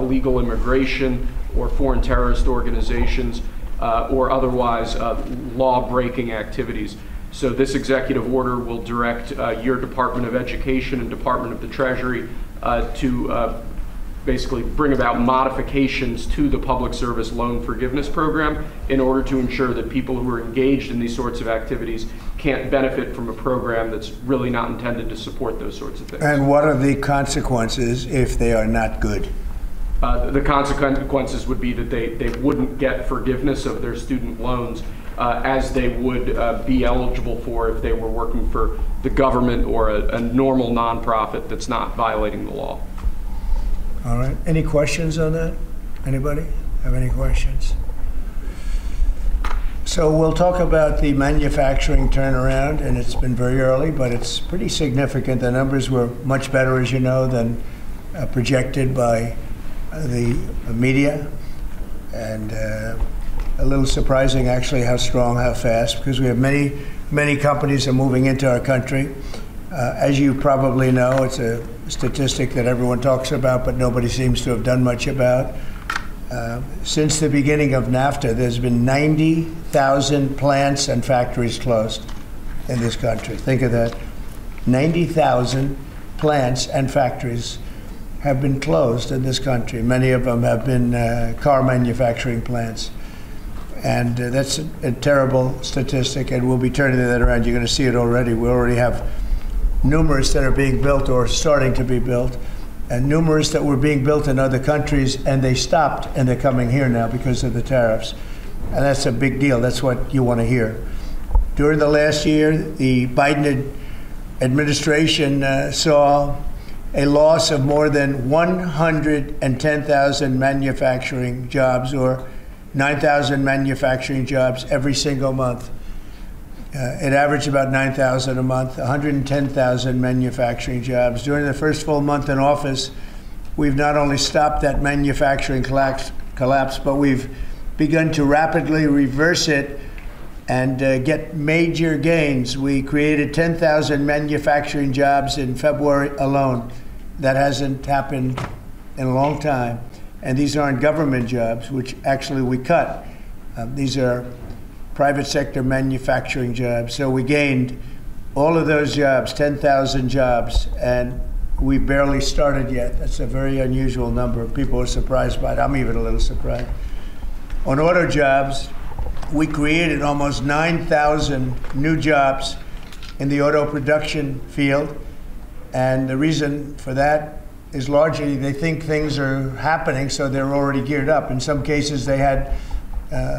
illegal immigration or foreign terrorist organizations or otherwise law-breaking activities. So this executive order will direct your Department of Education and Department of the Treasury to basically bring about modifications to the public service loan forgiveness program in order to ensure that people who are engaged in these sorts of activities can't benefit from a program that's really not intended to support those sorts of things. And what are the consequences if they are not good? The consequences would be that they wouldn't get forgiveness of their student loans as they would be eligible for if they were working for the government or a normal nonprofit that's not violating the law. All right. Any questions on that? Anybody have any questions? So we'll talk about the manufacturing turnaround, and it's been very early, but it's pretty significant. The numbers were much better, as you know, than projected by the media, and a little surprising actually how strong, how fast, because we have many companies are moving into our country. As you probably know, it's a statistic that everyone talks about, but nobody seems to have done much about. Since the beginning of NAFTA, there's been 90,000 plants and factories closed in this country. Think of that. 90,000 plants and factories have been closed in this country. Many of them have been car manufacturing plants. And that's a terrible statistic, and we'll be turning that around. You're going to see it already. We already have numerous that are being built or starting to be built, and numerous that were being built in other countries, and they stopped, and they're coming here now because of the tariffs. And that's a big deal. That's what you want to hear. During the last year, the Biden administration saw a loss of more than 110,000 manufacturing jobs, or 9,000 manufacturing jobs every single month. It averaged about 9,000 a month, 110,000 manufacturing jobs. During the first full month in office, we've not only stopped that manufacturing collapse, but we've begun to rapidly reverse it and get major gains. We created 10,000 manufacturing jobs in February alone. That hasn't happened in a long time. And these aren't government jobs, which actually we cut. These are private sector manufacturing jobs. So we gained all of those jobs, 10,000 jobs, and we barely started yet. That's a very unusual number. People are surprised by it. I'm even a little surprised. On auto jobs, we created almost 9,000 new jobs in the auto production field. And the reason for that is largely they think things are happening, so they're already geared up. In some cases, they had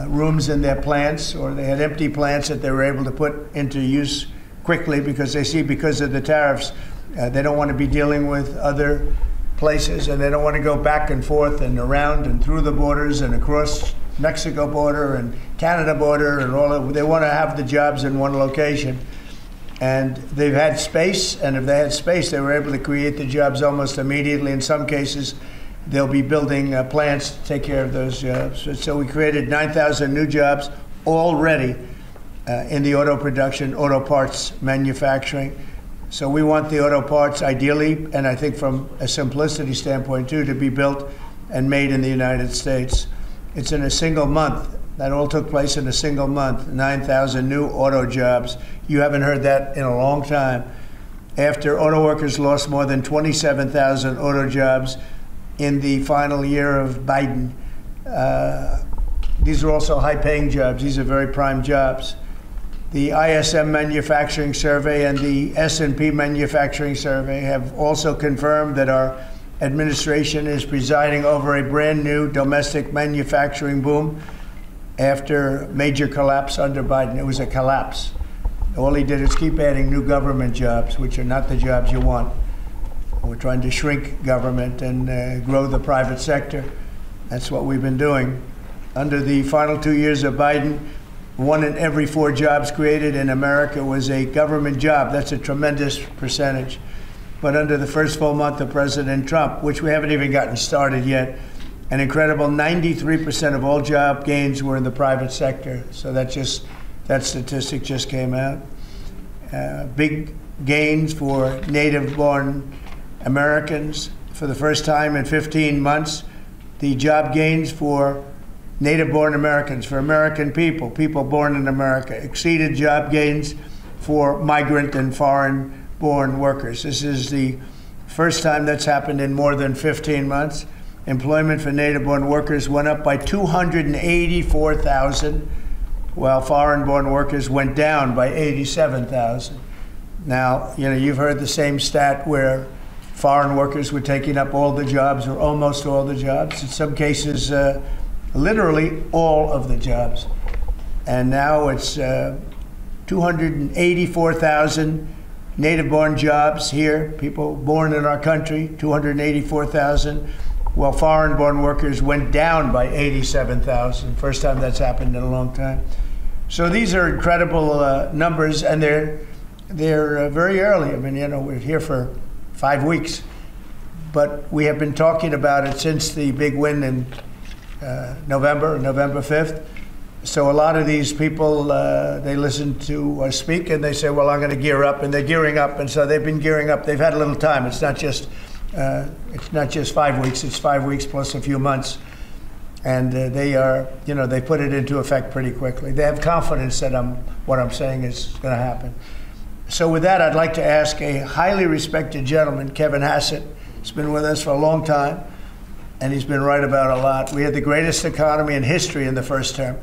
rooms in their plants, or they had empty plants that they were able to put into use quickly because they see, because of the tariffs, they don't want to be dealing with other places, and they don't want to go back and forth and around and through the borders and across Mexico border and Canada border and all of, they want to have the jobs in one location. And they've had space, and if they had space, they were able to create the jobs almost immediately. In some cases, they'll be building plants to take care of those jobs. So we created 9,000 new jobs already in the auto production, auto parts manufacturing. So we want the auto parts ideally, and I think from a simplicity standpoint too, to be built and made in the United States. It's in a single month. That all took place in a single month, 9,000 new auto jobs. You haven't heard that in a long time. After auto workers lost more than 27,000 auto jobs in the final year of Biden. These are also high-paying jobs. These are very prime jobs. The ISM Manufacturing Survey and the S&P Manufacturing Survey have also confirmed that our administration is presiding over a brand new domestic manufacturing boom after major collapse under Biden. It was a collapse. All he did is keep adding new government jobs, which are not the jobs you want. We're trying to shrink government and grow the private sector. That's what we've been doing. Under the final 2 years of Biden, 1 in every 4 jobs created in America was a government job. That's a tremendous percentage. But under the first full month of President Trump, which we haven't even gotten started yet, an incredible 93% of all job gains were in the private sector. So that statistic just came out. Big gains for native-born Americans. For the first time in 15 months, the job gains for native-born Americans, for American people, people born in America, exceeded job gains for migrant and foreign-born workers. This is the first time that's happened in more than 15 months. Employment for native-born workers went up by 284,000, while foreign-born workers went down by 87,000. Now, you've heard the same stat where foreign workers were taking up all the jobs or almost all the jobs. In some cases, literally all of the jobs. And now it's 284,000 native-born jobs here, people born in our country, 284,000, while foreign-born workers went down by 87,000. First time that's happened in a long time. So these are incredible numbers, and they're very early. I mean, we're here for 5 weeks, but we have been talking about it since the big win in November 5th. So a lot of these people, they listen to us speak and they say, well, I'm going to gear up, and they're gearing up. And so they've been gearing up. They've had a little time. It's not just 5 weeks. It's 5 weeks plus a few months. And they put it into effect pretty quickly. They have confidence that what I'm saying is going to happen. So with that, I'd like to ask a highly respected gentleman, Kevin Hassett. He's been with us for a long time, and he's been right about a lot. We had the greatest economy in history in the first term,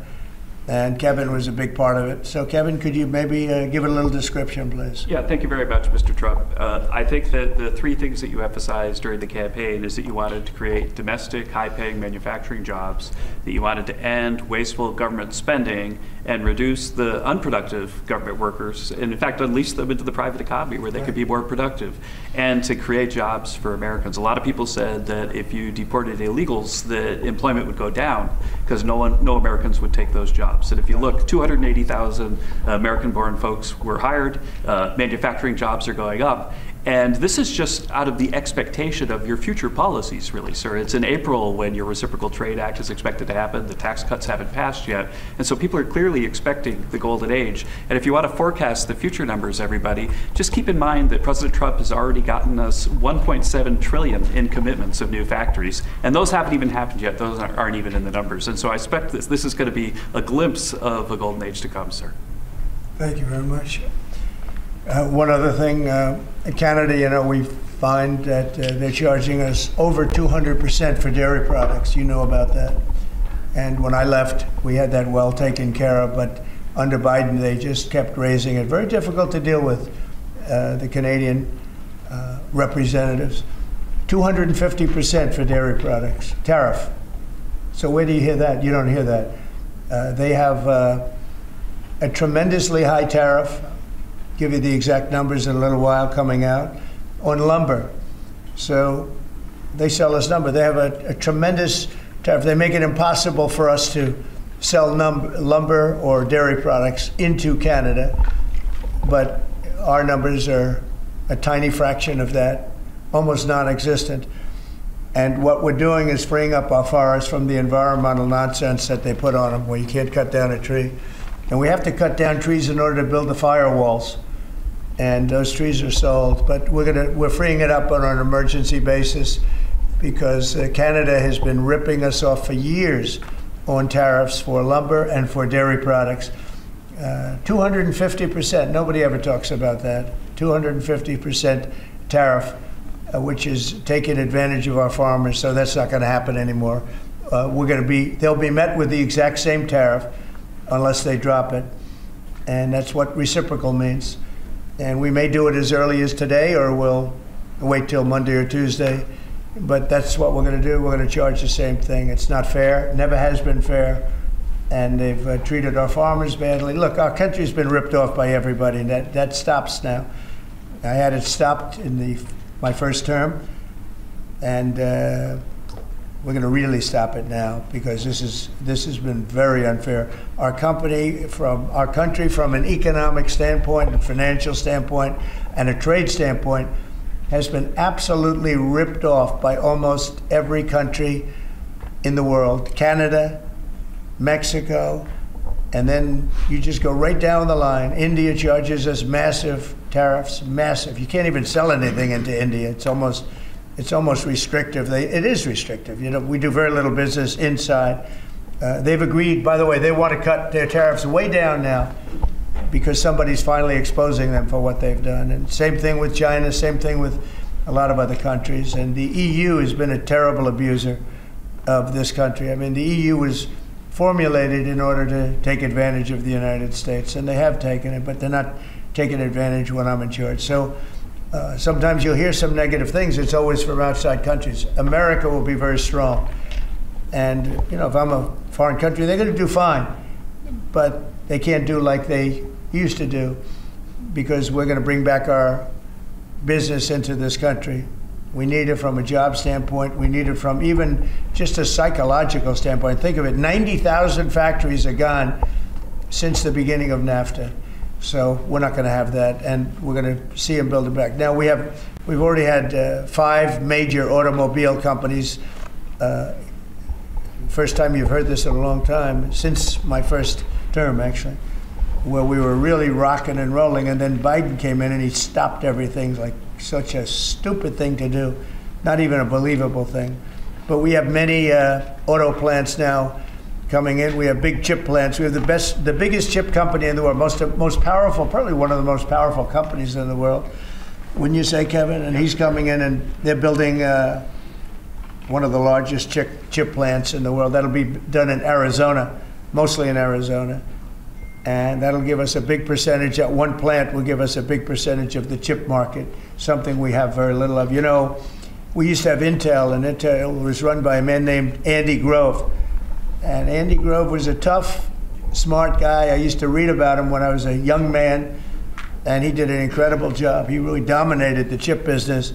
and Kevin was a big part of it. So Kevin, could you maybe give it a little description, please? Yeah, thank you very much, Mr. Trump. I think that the three things that you emphasized during the campaign is that you wanted to create domestic, high-paying manufacturing jobs, that you wanted to end wasteful government spending and reduce the unproductive government workers, and in fact unleash them into the private economy where they could be more productive, and to create jobs for Americans. A lot of people said that if you deported illegals, the employment would go down because no Americans would take those jobs. And if you look, 280,000 American-born folks were hired, manufacturing jobs are going up, and this is just out of the expectation of your future policies, really, sir. It's in April when your Reciprocal Trade Act is expected to happen. The tax cuts haven't passed yet. And so people are clearly expecting the golden age. And if you want to forecast the future numbers, everybody, just keep in mind that President Trump has already gotten us $1.7 trillion in commitments of new factories. And those haven't even happened yet. Those aren't even in the numbers. And so I expect this is going to be a glimpse of a golden age to come, sir. Thank you very much. One other thing, in Canada, we find that they're charging us over 200% for dairy products. You know about that. And when I left, we had that well taken care of, but under Biden, they just kept raising it. Very difficult to deal with, the Canadian representatives. 250% for dairy products, tariff. So where do you hear that? You don't hear that. They have a tremendously high tariff. Give you the exact numbers in a little while coming out, on lumber. So they sell us lumber. They have a tremendous tariff. They make it impossible for us to sell lumber or dairy products into Canada, but our numbers are a tiny fraction of that, almost non-existent. And what we're doing is freeing up our forests from the environmental nonsense that they put on them, where you can't cut down a tree. And we have to cut down trees in order to build the firewalls. And those trees are sold, but we're freeing it up on an emergency basis because Canada has been ripping us off for years on tariffs for lumber and for dairy products. 250%, nobody ever talks about that. 250% tariff, which is taking advantage of our farmers, so that's not gonna happen anymore. They'll be met with the exact same tariff unless they drop it, and that's what reciprocal means. And we may do it as early as today, or we'll wait till Monday or Tuesday. But that's what we're going to do. We're going to charge the same thing. It's not fair. Never has been fair. And they've treated our farmers badly. Look, our country's been ripped off by everybody, and that stops now. I had it stopped in my first term, and we're going to really stop it now because this has been very unfair. Our country, from an economic standpoint, and financial standpoint, and a trade standpoint, has been absolutely ripped off by almost every country in the world. Canada, Mexico, and then you just go right down the line. India charges us massive tariffs, massive. You can't even sell anything into India. It's almost it's almost restrictive. It is restrictive. You know, we do very little business inside. They've agreed, by the way, they want to cut their tariffs way down now because somebody's finally exposing them for what they've done. And same thing with China, same thing with a lot of other countries. And the EU has been a terrible abuser of this country. I mean, the EU was formulated in order to take advantage of the United States, and they have taken it, but they're not taking advantage when I'm in charge. So sometimes you'll hear some negative things. It's always from outside countries. America will be very strong. And, you know, if I'm a foreign country, they're going to do fine. But they can't do like they used to do because we're going to bring back our business into this country. We need it from a job standpoint. We need it from even just a psychological standpoint. Think of it, 90,000 factories are gone since the beginning of NAFTA. So we're not going to have that, and we're going to see them build it back. Now we've already had 5 major automobile companies. First time you've heard this in a long time, since my first term actually, where we were really rocking and rolling, and then Biden came in and he stopped everything. Like such a stupid thing to do, not even a believable thing. But we have many auto plants now coming in. We have big chip plants. We have the biggest chip company in the world, most powerful, probably one of the most powerful companies in the world. Wouldn't you say, Kevin? And he's coming in, and they're building one of the largest chip plants in the world. That'll be done in Arizona, mostly in Arizona. And that'll give us a big percentage. That one plant will give us a big percentage of the chip market, something we have very little of. You know, we used to have Intel, and Intel was run by a man named Andy Grove. And Andy Grove was a tough, smart guy. I used to read about him when I was a young man, and he did an incredible job. He really dominated the chip business.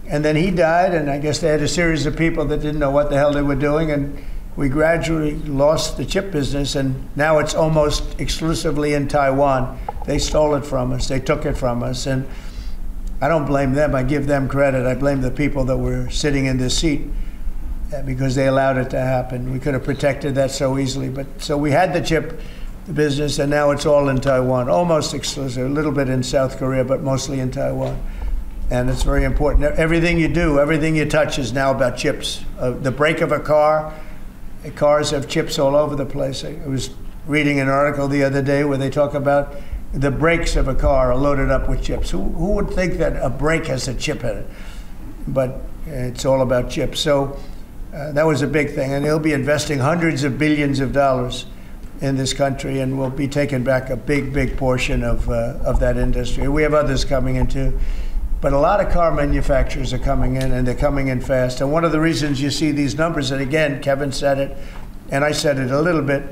And then he died, and I guess they had a series of people that didn't know what the hell they were doing, and we gradually lost the chip business, and now it's almost exclusively in Taiwan. They stole it from us. They took it from us, and I don't blame them. I give them credit. I blame the people that were sitting in this seat because they allowed it to happen. We could have protected that so easily. But so we had the chip business, and now it's all in Taiwan, almost exclusive, a little bit in South Korea, but mostly in Taiwan. And it's very important. Everything you do, everything you touch is now about chips. The brake of a car, cars have chips all over the place. I was reading an article the other day where they talk about the brakes of a car are loaded up with chips. Who would think that a brake has a chip in it? But it's all about chips. So that was a big thing. And they'll be investing hundreds of billions of dollars in this country, and we'll be taking back a big, big portion of that industry. We have others coming in too. But a lot of car manufacturers are coming in, and they're coming in fast. And one of the reasons you see these numbers, and again, Kevin said it, and I said it a little bit,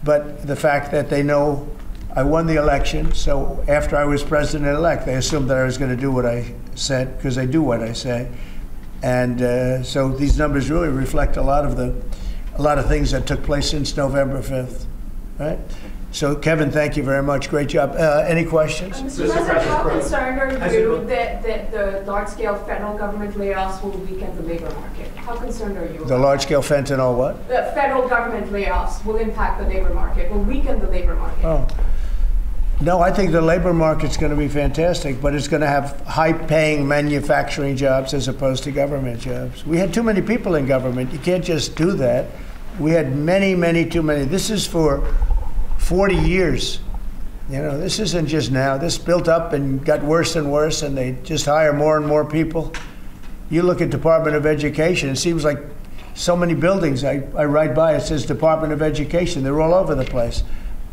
but the fact that they know I won the election, so after I was president-elect, they assumed that I was going to do what I said, because I do what I say. And so these numbers really reflect a lot of things that took place since November 5th, right? So, Kevin, thank you very much. Great job. Any questions? Mr. President, how concerned are you that the large-scale federal government layoffs will weaken the labor market? How concerned are you? The large-scale fentanyl what? The federal government layoffs will impact the labor market, will weaken the labor market. Oh. No, I think the labor market's going to be fantastic, but it's going to have high-paying manufacturing jobs as opposed to government jobs. We had too many people in government. You can't just do that. We had many, too many. This is for 40 years. You know, this isn't just now. This built up and got worse and worse, and they just hire more and more people. You look at Department of Education, it seems like so many buildings I ride by, it says Department of Education. They're all over the place.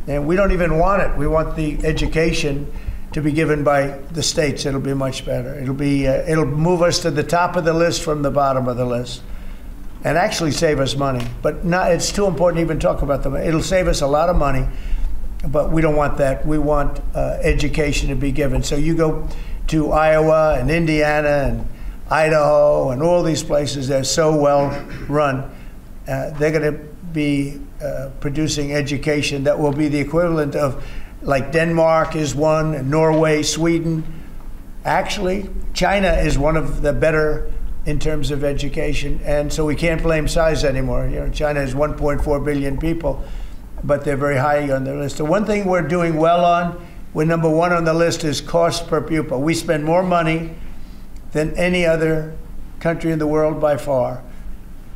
And we don't even want it. We want the education to be given by the states. It'll be much better. It'll move us to the top of the list from the bottom of the list, and actually save us money. But it's too important to even talk about them. It'll save us a lot of money, but we don't want that. We want education to be given. So you go to Iowa and Indiana and Idaho and all these places, they're so well run. They're going to be producing education that will be the equivalent of, like Denmark is one, Norway, Sweden. Actually, China is one of the better in terms of education, and so we can't blame size anymore. You know, China has 1.4 billion people, but they're very high on their list. The one thing we're doing well on, we're number one on the list, is cost per pupil. We spend more money than any other country in the world by far.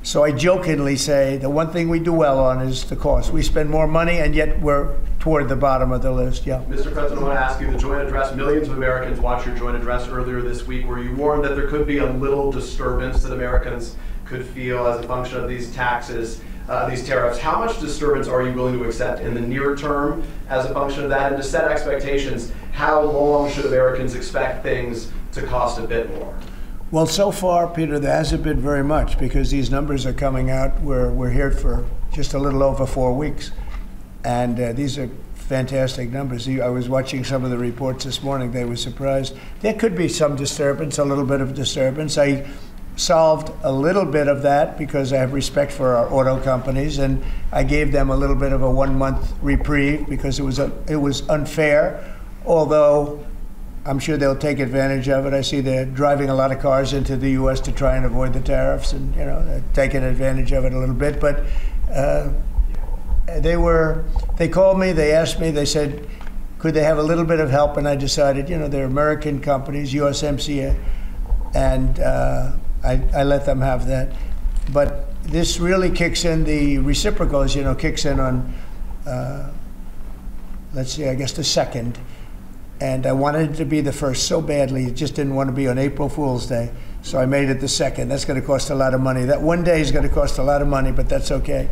So I jokingly say the one thing we do well on is the cost. We spend more money, and yet we're toward the bottom of the list. Yeah. Mr. President, I want to ask you, the joint address, millions of Americans watched your joint address earlier this week where you warned that there could be a little disturbance that Americans could feel as a function of these taxes, these tariffs. How much disturbance are you willing to accept in the near term as a function of that? And to set expectations, how long should Americans expect things to cost a bit more? Well, so far, Peter, there hasn't been very much because these numbers are coming out. We're here for just a little over 4 weeks. And these are fantastic numbers. I was watching some of the reports this morning. They were surprised. There could be some disturbance, a little bit of disturbance. I solved a little bit of that because I have respect for our auto companies, and I gave them a little bit of a 1-month reprieve because it was unfair, although I'm sure they'll take advantage of it. I see they're driving a lot of cars into the U.S. to try and avoid the tariffs, and they're taking advantage of it a little bit. But they called me, they asked me, they said, could they have a little bit of help? And I decided, they're American companies, USMCA, and I let them have that. But this really kicks in, the reciprocals, kicks in on, let's see, I guess the 2nd. And I wanted it to be the 1st so badly. It just didn't want to be on April Fool's Day. So I made it the 2nd. That's going to cost a lot of money. That one day is going to cost a lot of money, but that's okay.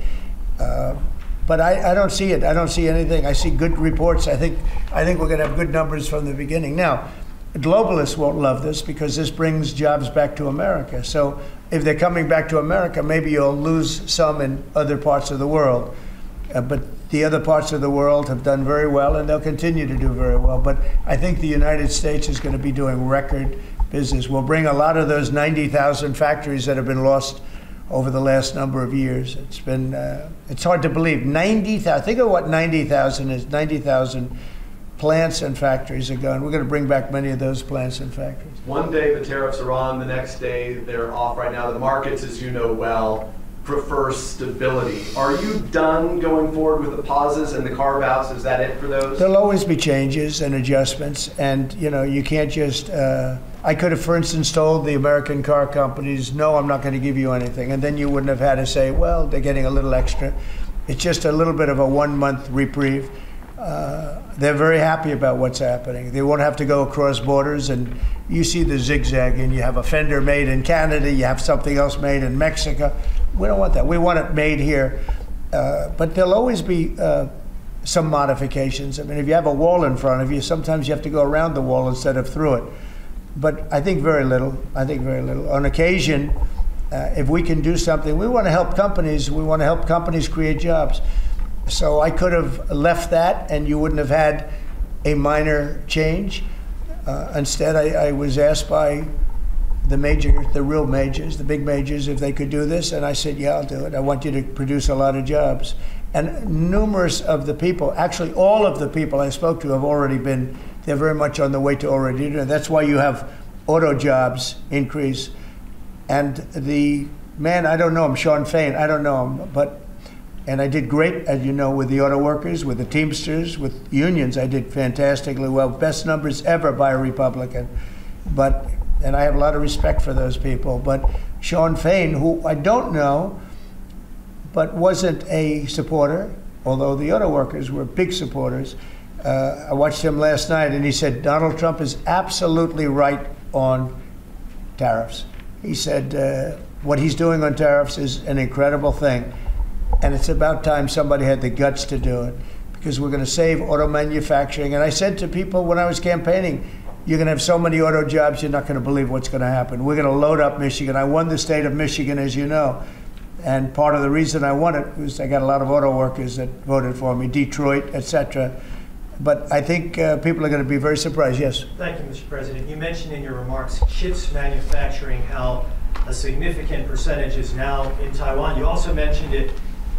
But I don't see it. I don't see anything. I see good reports. I think we're going to have good numbers from the beginning. Now, globalists won't love this because this brings jobs back to America. So if they're coming back to America, maybe you'll lose some in other parts of the world. But the other parts of the world have done very well, and they'll continue to do very well. But I think the United States is going to be doing record business. We'll bring a lot of those 90,000 factories that have been lost over the last number of years. It's been, it's hard to believe. 90,000, think of what 90,000 is. 90,000 plants and factories are gone. We're going to bring back many of those plants and factories. One day the tariffs are on, the next day they're off. Right now the markets, as you know well, prefer stability. Are you done going forward with the pauses and the carve-outs? Is that it for those? There'll always be changes and adjustments, and you can't just, I could have, for instance, told the American car companies, no, I'm not going to give you anything, and then you wouldn't have had to say, well, they're getting a little extra. It's just a little bit of a 1-month reprieve. They're very happy about what's happening. They won't have to go across borders, and you see the zigzag, and you have a fender made in Canada, you have something else made in Mexico. We don't want that. We want it made here. But there'll always be some modifications. I mean, if you have a wall in front of you, sometimes you have to go around the wall instead of through it. But I think very little. I think very little. On occasion, if we can do something, we want to help companies. We want to help companies create jobs. So I could have left that, and you wouldn't have had a minor change. Instead, I was asked by the real majors, the big majors, if they could do this, and I said, yeah, I'll do it. I want you to produce a lot of jobs. And numerous of the people, actually all of the people I spoke to have already been, they're very much on the way to already doing it. That's why you have auto jobs increase. And the man, I don't know him, Sean Fain, I don't know him, and I did great, as you know, with the auto workers, with the Teamsters, with unions. I did fantastically well, best numbers ever by a Republican. And I have a lot of respect for those people. But Sean Fain, who I don't know, but wasn't a supporter, although the auto workers were big supporters. I watched him last night, and he said Donald Trump is absolutely right on tariffs. He said what he's doing on tariffs is an incredible thing. And it's about time somebody had the guts to do it, because we're going to save auto manufacturing. And I said to people when I was campaigning, you're going to have so many auto jobs, you're not going to believe what's going to happen. We're going to load up Michigan. I won the state of Michigan, as you know. And part of the reason I won it was I got a lot of auto workers that voted for me, Detroit, etc. But I think people are going to be very surprised. Yes? Thank you, Mr. President. You mentioned in your remarks chips manufacturing, how a significant percentage is now in Taiwan. You also mentioned it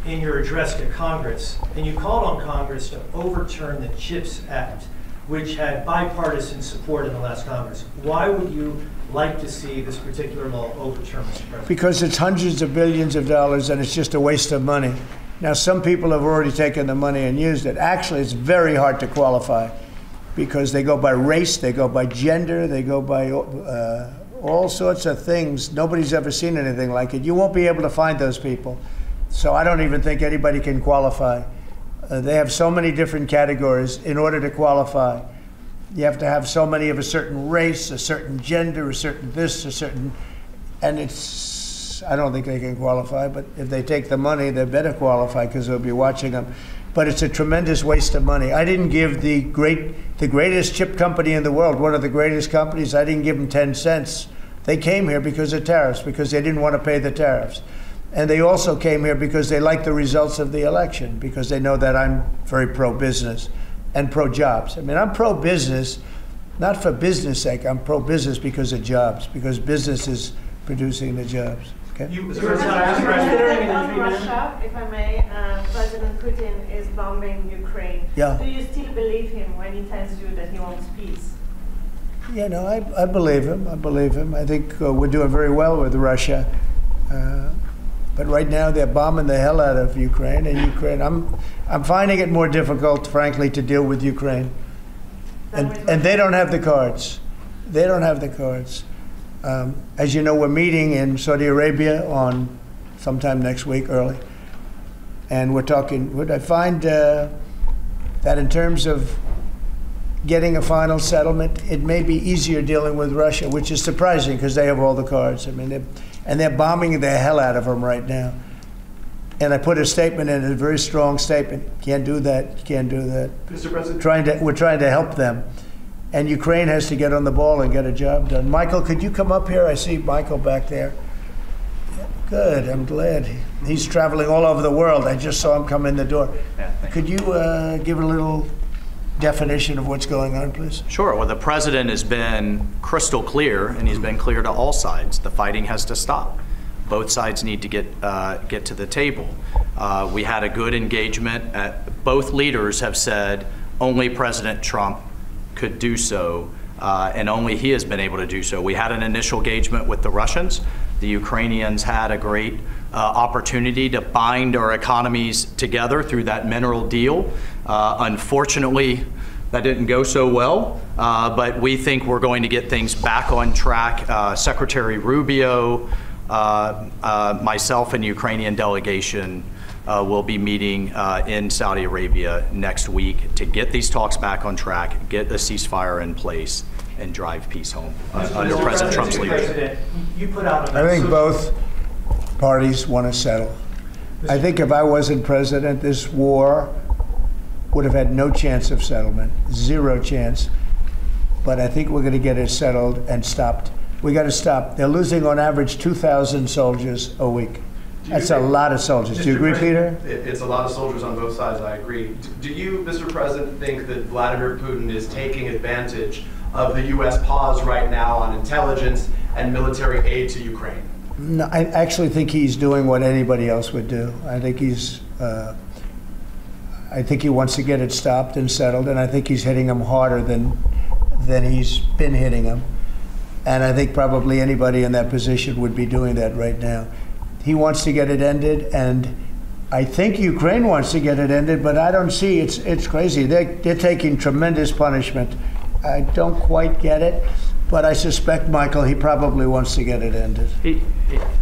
in your address to Congress, and you called on Congress to overturn the CHIPS Act, which had bipartisan support in the last Congress. Why would you like to see this particular law overturned, Mr. President? Because it's hundreds of billions of dollars, and it's just a waste of money. Now, some people have already taken the money and used it. Actually, it's very hard to qualify because they go by race, they go by gender, they go by all sorts of things. Nobody's ever seen anything like it. You won't be able to find those people. So I don't even think anybody can qualify. They have so many different categories in order to qualify. You have to have so many of a certain race, a certain gender, a certain this, a certain, and I don't think they can qualify, but if they take the money, they better qualify because they'll be watching them. But it's a tremendous waste of money. I didn't give the greatest chip company in the world, one of the greatest companies, I didn't give them 10 cents. They came here because of tariffs, because they didn't want to pay the tariffs. And they also came here because they like the results of the election, because they know that I'm very pro-business and pro-jobs. I mean, I'm pro-business, not for business sake. I'm pro-business because of jobs, because business is producing the jobs. Okay? Considering on Russia, if I may, President Putin is bombing Ukraine. Yeah. Do you still believe him when he tells you that he wants peace? Yeah, no, I believe him. I believe him. I think we're doing very well with Russia. But right now they're bombing the hell out of Ukraine, and I'm finding it more difficult, frankly, to deal with Ukraine. And they don't have the cards. They don't have the cards. As you know, we're meeting in Saudi Arabia on sometime next week, early. And we're talking, I find that in terms of getting a final settlement, it may be easier dealing with Russia, which is surprising because they have all the cards. I mean, they're bombing the hell out of them right now. And I put a statement in, a very strong statement. Can't do that. You can't do that. Mr. President, we're trying to help them. And Ukraine has to get on the ball and get a job done. Michael, could you come up here? I see Michael back there. Good, I'm glad. He's traveling all over the world. I just saw him come in the door. Yeah, could you give a little definition of what's going on, please? Sure. Well, the president has been crystal clear, and he's been clear to all sides. The fighting has to stop. Both sides need to get to the table. We had a good engagement. Both leaders have said only President Trump could do so, and only he has been able to do so. We had an initial engagement with the Russians. The Ukrainians had a great opportunity to bind our economies together through that mineral deal. Unfortunately, that didn't go so well, but we think we're going to get things back on track. Secretary Rubio, myself and the Ukrainian delegation will be meeting in Saudi Arabia next week to get these talks back on track, get a ceasefire in place, and drive peace home under President Trump's leadership. You put out I think both parties want to settle. I think if I wasn't president, this war would have had no chance of settlement, zero chance. But I think we're going to get it settled and stopped. We got to stop. They're losing on average 2,000 soldiers a week. That's a lot of soldiers. Do you agree, Peter? It's a lot of soldiers on both sides, I agree. Do you, Mr. President, think that Vladimir Putin is taking advantage of the U.S. pause right now on intelligence and military aid to Ukraine? No, I actually think he's doing what anybody else would do. I think he wants to get it stopped and settled, and I think he's hitting them harder than he's been hitting them. And I think probably anybody in that position would be doing that right now. He wants to get it ended, and I think Ukraine wants to get it ended, but I don't see, it's crazy. They're taking tremendous punishment. I don't quite get it, but I suspect, Michael, he probably wants to get it ended.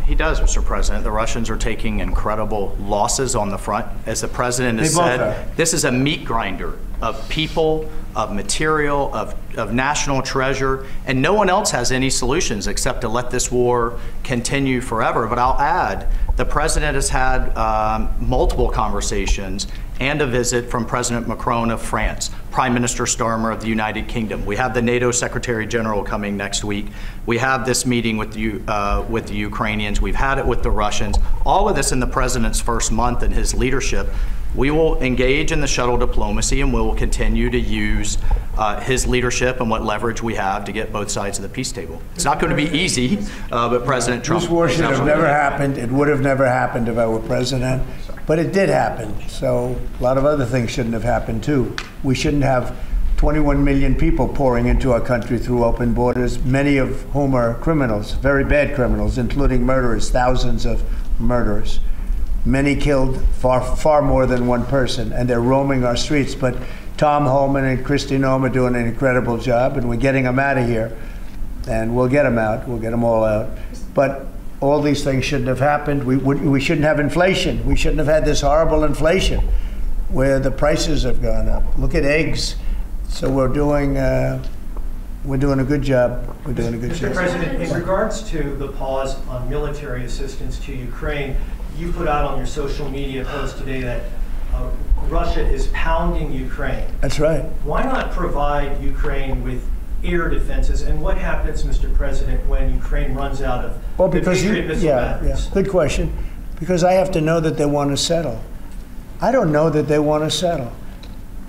He does, Mr. President. The Russians are taking incredible losses on the front. As the president has said, this is a meat grinder of people, of material, of national treasure, and no one else has any solutions except to let this war continue forever. But I'll add, the president has had multiple conversations and a visit from President Macron of France, Prime Minister Starmer of the United Kingdom. We have the NATO Secretary General coming next week. We have this meeting with the Ukrainians. We've had it with the Russians. All of this in the president's first month in his leadership. We will engage in the shuttle diplomacy, and we will continue to use his leadership and what leverage we have to get both sides of the peace table. It's not going to be easy, but President Trump... This war should have never happened. It would have never happened if I were president, but it did happen. So a lot of other things shouldn't have happened, too. We shouldn't have 21 million people pouring into our country through open borders, many of whom are criminals, very bad criminals, including murderers, thousands of murderers. Many killed, far more than one person, and they're roaming our streets. But Tom Homan and Kristi Noem are doing an incredible job, and we're getting them out of here. and we'll get them out. We'll get them all out. But all these things shouldn't have happened. We shouldn't have inflation. We shouldn't have had this horrible inflation where the prices have gone up. Look at eggs. So we're doing a good job. We're doing a good job. Mr. President, in regards to the pause on military assistance to Ukraine, you put out on your social media post today that Russia is pounding Ukraine. That's right. Why not provide Ukraine with air defenses? And what happens, Mr. President, when Ukraine runs out of the Patriot missile batteries? Good question. Because I have to know that they want to settle. I don't know that they want to settle.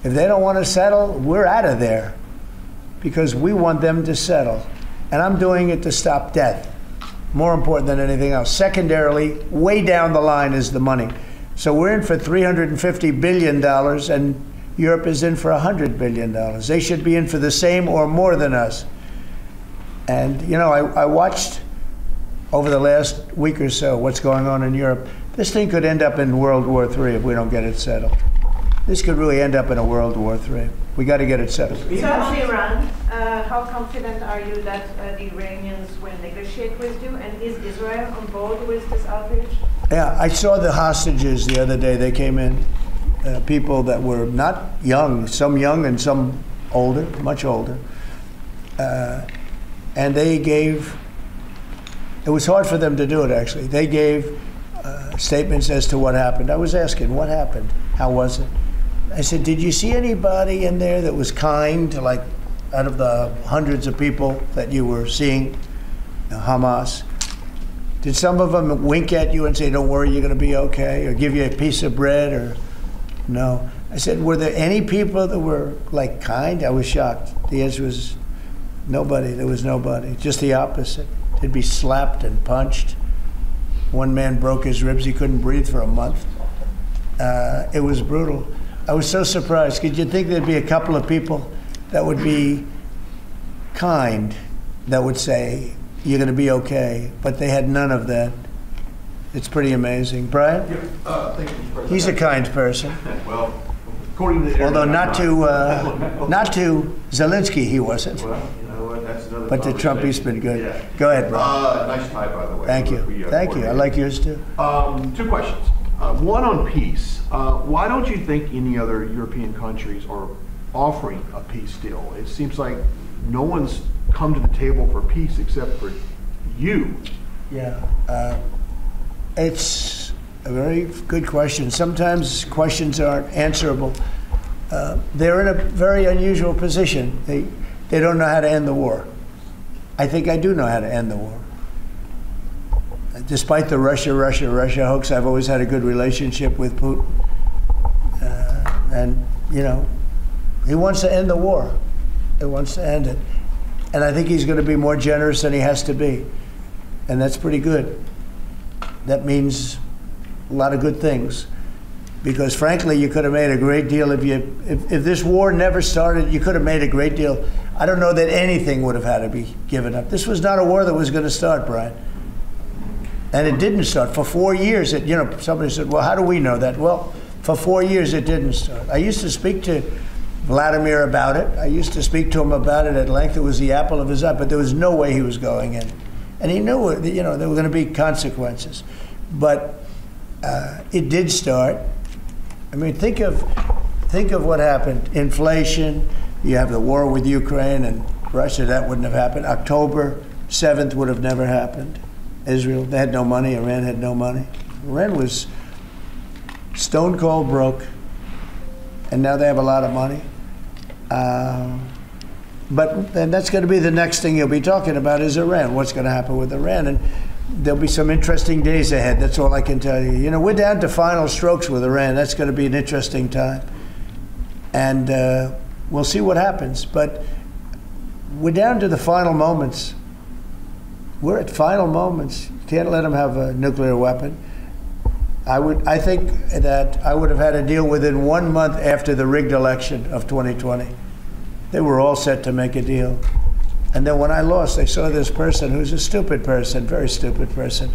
If they don't want to settle, we're out of there because we want them to settle. And I'm doing it to stop death, more important than anything else. Secondarily, way down the line is the money. So we're in for $350 billion, and Europe is in for $100 billion. They should be in for the same or more than us. And, you know, I watched over the last week or so what's going on in Europe. This thing could end up in World War III if we don't get it settled. This could really end up in a World War III. We got to get it settled. So on Iran, how confident are you that the Iranians will negotiate with you? And is Israel on board with this outrage? Yeah, I saw the hostages the other day. They came in, people that were not young, some young and some older, much older. And they gave, it was hard for them to do it actually. They gave statements as to what happened. I was asking, what happened? How was it? I said, did you see anybody in there that was kind, like out of the hundreds of people that you were seeing, Hamas? Did some of them wink at you and say, don't worry, you're going to be okay, or give you a piece of bread, or no? I said, were there any people that were like kind? I was shocked. The answer was nobody. There was nobody. Just the opposite. They'd be slapped and punched. One man broke his ribs. He couldn't breathe for a month. It was brutal. I was so surprised. Could you think there'd be a couple of people that would be kind, that would say, you're going to be okay, but they had none of that. It's pretty amazing. Brian? Thank you, President. He's a kind person. Well, according to the although not to Zelensky, he wasn't. Well, you know what, that's another but to Trump, he's been good. Yeah. Go ahead, Brian. Nice tie, by the way. Thank you. Thank you. I like yours, too. Two questions. One on peace. Why don't you think any other European countries are offering a peace deal? It seems like no one's come to the table for peace except for you. Yeah. It's a very good question. Sometimes questions aren't answerable. They're in a very unusual position. They don't know how to end the war. I think I do know how to end the war. Despite the Russia hoax, I've always had a good relationship with Putin. And, you know, he wants to end the war. He wants to end it. And I think he's going to be more generous than he has to be. And that's pretty good. That means a lot of good things. Because frankly, you could have made a great deal if this war never started, you could have made a great deal. I don't know that anything would have had to be given up. This was not a war that was going to start, Brian. And it didn't start. For 4 years, you know, somebody said, well, how do we know that? Well, for 4 years, it didn't start. I used to speak to Vladimir about it. I used to speak to him about it at length. It was the apple of his eye, but there was no way he was going in. And he knew, you know, there were going to be consequences. But it did start. I mean, think of what happened. Inflation, you have the war with Ukraine and Russia, that wouldn't have happened. October 7th would have never happened. Israel, they had no money. Iran had no money. Iran was stone cold broke, and now they have a lot of money. But then that's going to be the next thing you'll be talking about is Iran. What's going to happen with Iran? And there'll be some interesting days ahead. That's all I can tell you. You know, we're down to final strokes with Iran. That's going to be an interesting time. And we'll see what happens. But we're down to the final moments. We're at final moments. You can't let them have a nuclear weapon. I think that I would have had a deal within 1 month after the rigged election of 2020. They were all set to make a deal. And then when I lost, they saw this person who's a stupid person, very stupid person.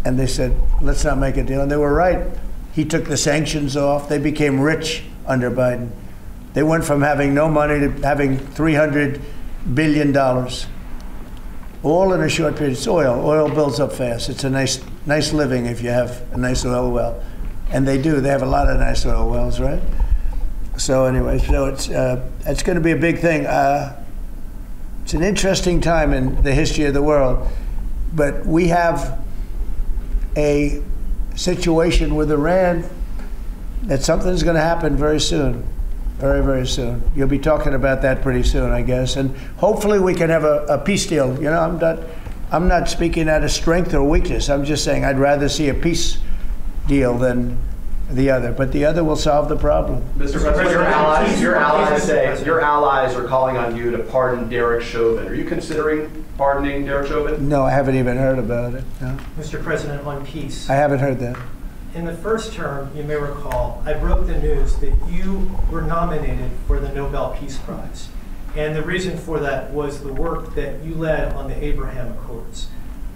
And they said, let's not make a deal. And they were right. He took the sanctions off. They became rich under Biden. They went from having no money to having $300 billion. all in a short period. It's oil. Oil builds up fast. It's a nice living if you have a nice oil well. And they do. They have a lot of nice oil wells, right? So anyway, so it's going to be a big thing. It's an interesting time in the history of the world. But we have a situation with Iran that something's going to happen very soon. Very, very soon. You'll be talking about that pretty soon, I guess. And hopefully we can have a peace deal. You know, I'm not speaking out of strength or weakness. I'm just saying I'd rather see a peace deal than the other. But the other will solve the problem. Mr. President, your allies are calling on you to pardon Derek Chauvin. Are you considering pardoning Derek Chauvin? No, I haven't even heard about it. No. Mr. President, on peace. I haven't heard that. In the first term, you may recall, I broke the news that you were nominated for the Nobel Peace Prize. And the reason for that was the work that you led on the Abraham Accords.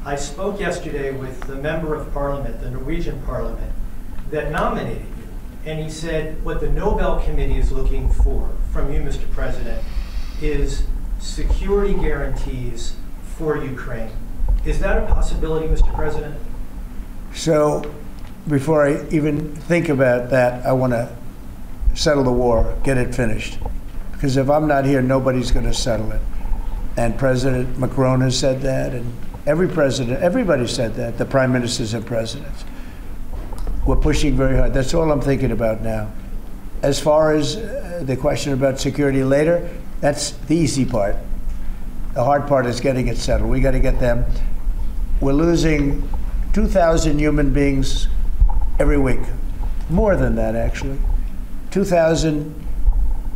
I spoke yesterday with the member of parliament, the Norwegian parliament, that nominated you. And he said what the Nobel Committee is looking for from you, Mr. President, is security guarantees for Ukraine. Is that a possibility, Mr. President? So, before I even think about that, I want to settle the war, get it finished. Because if I'm not here, nobody's going to settle it. And President Macron has said that, and everybody said that, the prime ministers and presidents. We're pushing very hard. That's all I'm thinking about now. As far as the question about security later, that's the easy part. The hard part is getting it settled. We got to get them. We're losing 2,000 human beings every week. More than that, actually. 2,000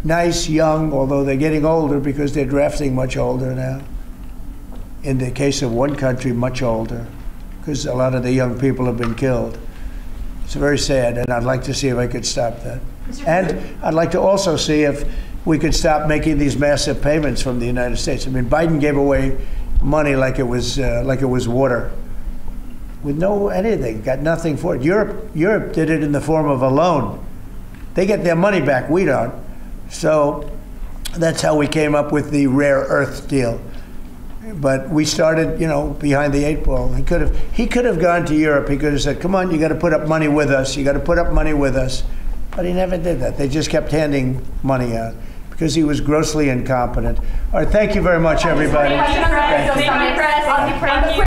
nice, young, although they're getting older because they're drafting much older now. In the case of one country, much older, because a lot of the young people have been killed. It's very sad, and I'd like to see if I could stop that. And I'd like to also see if we could stop making these massive payments from the United States. I mean, Biden gave away money like it was water, with no anything, got nothing for it. Europe did it in the form of a loan. They get their money back, we don't. So that's how we came up with the rare earth deal. But we started, you know, behind the 8 ball. He could have gone to Europe. He could have said, come on, you got to put up money with us. You got to put up money with us. But he never did that. They just kept handing money out because he was grossly incompetent. All right, thank you very much, everybody. Thank you.